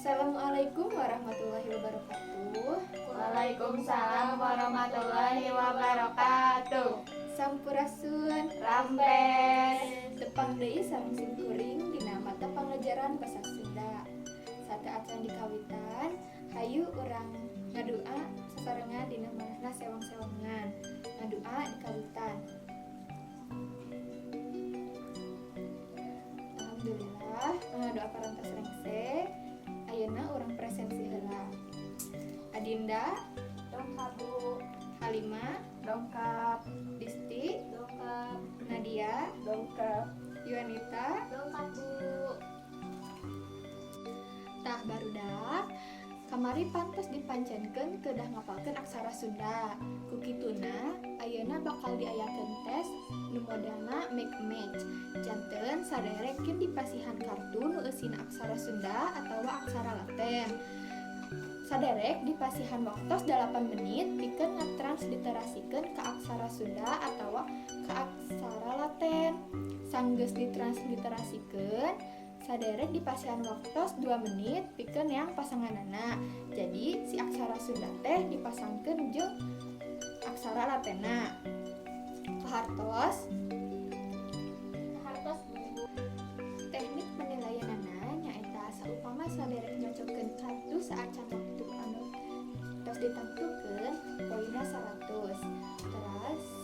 Assalamualaikum warahmatullahi wabarakatuh. Waalaikumsalam warahmatullahi wabarakatuh. Sampurasun, Rampes. tepang deui sareng simkuring dina mata pangajaran basa Sunda. Sata acan dikawitan, hayu urang ngadua sasarengan dina manehna sewang-sewangan. Ngadua dikawitan. Alhamdulillah, doa parantos rengse. Ayeuna urang presensi heula. Adinda, Dongkap Bu. Halimah, Dongkap. Disti, Dongkap. Nadia, Dongkap. Yuanita, Dongkap Bu. tah barudak kamari pantos dipancenkeun kedah ngapalkeun aksara Sunda. Kukituna ayeuna bakal diayakeun tes nu modelna make match. Janten saderekeun dipasihan kartu nu eusina aksara Sunda atawa aksara Laten. Saderek dipasihan waktos 8 menit pikeun ngatransliterasikeun ka aksara Sunda atawa ka aksara Laten. Sanggeus ditransliterasikeun, saderek dipasihan waktos 2 menit pikeun yang pasanganana. Jadi si aksara Sunda teh dipasangkeun jeung aksara Latena. Kahartos Bu. teknik penilaianana nyaeta saupama saderek nyocokeun kartu saacan waktu anu tos ditamtukeun poinna 100. Terus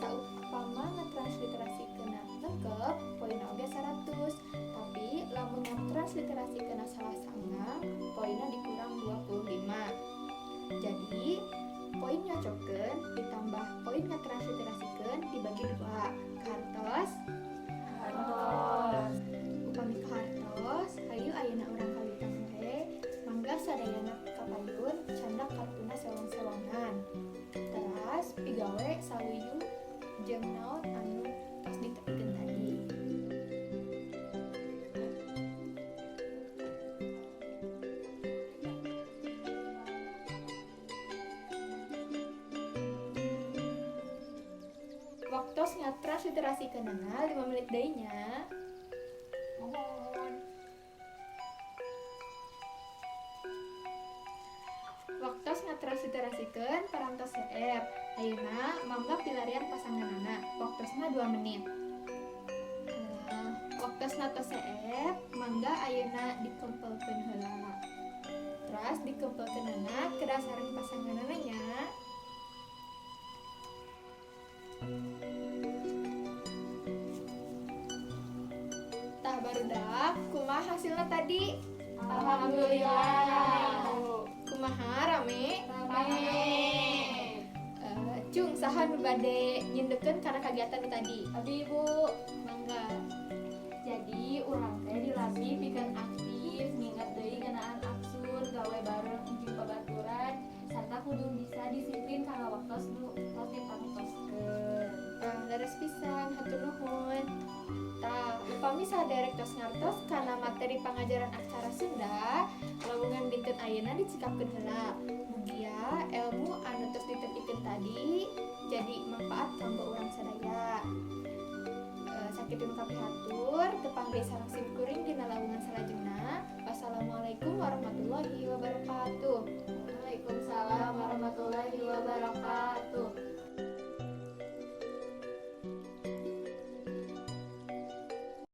saupama ngatransliterasikeun lengkep poinna oge 100. Tapi lamun ngatransliterasikeun salah sangang poinna dikurang 25. Jadi poin nyocokeun ditambah poin ngatransliterasikeun dibagi 2. Kahartos Hartos. upami kahartos hayu ayeuna urang kawitan we mangga sadayana kapayun candak kartuna sewang-sewangan. Teras pigawe sawiyu jeung naon anu tos ditepikeun tadi. Waktos ngatransliterasikeunna 5 menit deui nya. Mohon. Waktos ngatransliterasikeun parantos CF. Ayeuna mangga pilarian pasanganana. Waktosna 2 menit. Waktosna tos CF mangga ayeuna dikempelkeun heula. Terus dikempelkeunana kedah sareng pasanganana nya. Tah barudak kumaha hasilna tadi? Alhamdulillah. Kumaha rame? Rame. Cung saha nu bade nyindekeun kana kagiatan tadi? Abi Bu. Mangga. Jadi urang teh dilatih pikeun aktif, nginget deui ngeunaan aksur, gawe bareng jeung babaturan, sarta kudu bisa disiplin kana waktos nu tos dipantoskeun. Leres pisan, hatur nuhun. Tah, upami saderek tos ngartos kana materi pangajaran aksara Sunda, lowongan dinten ayeuna dicikapkeun heula. Mugia ilmu anu tos ditepikeun tadi jadi manfaat kanggo urang sadaya. Sakitu nu kapihatur, tepang deui sareng simkuring dina lowongan salajengna. Wassalamualaikum warahmatullahi wabarakatuh.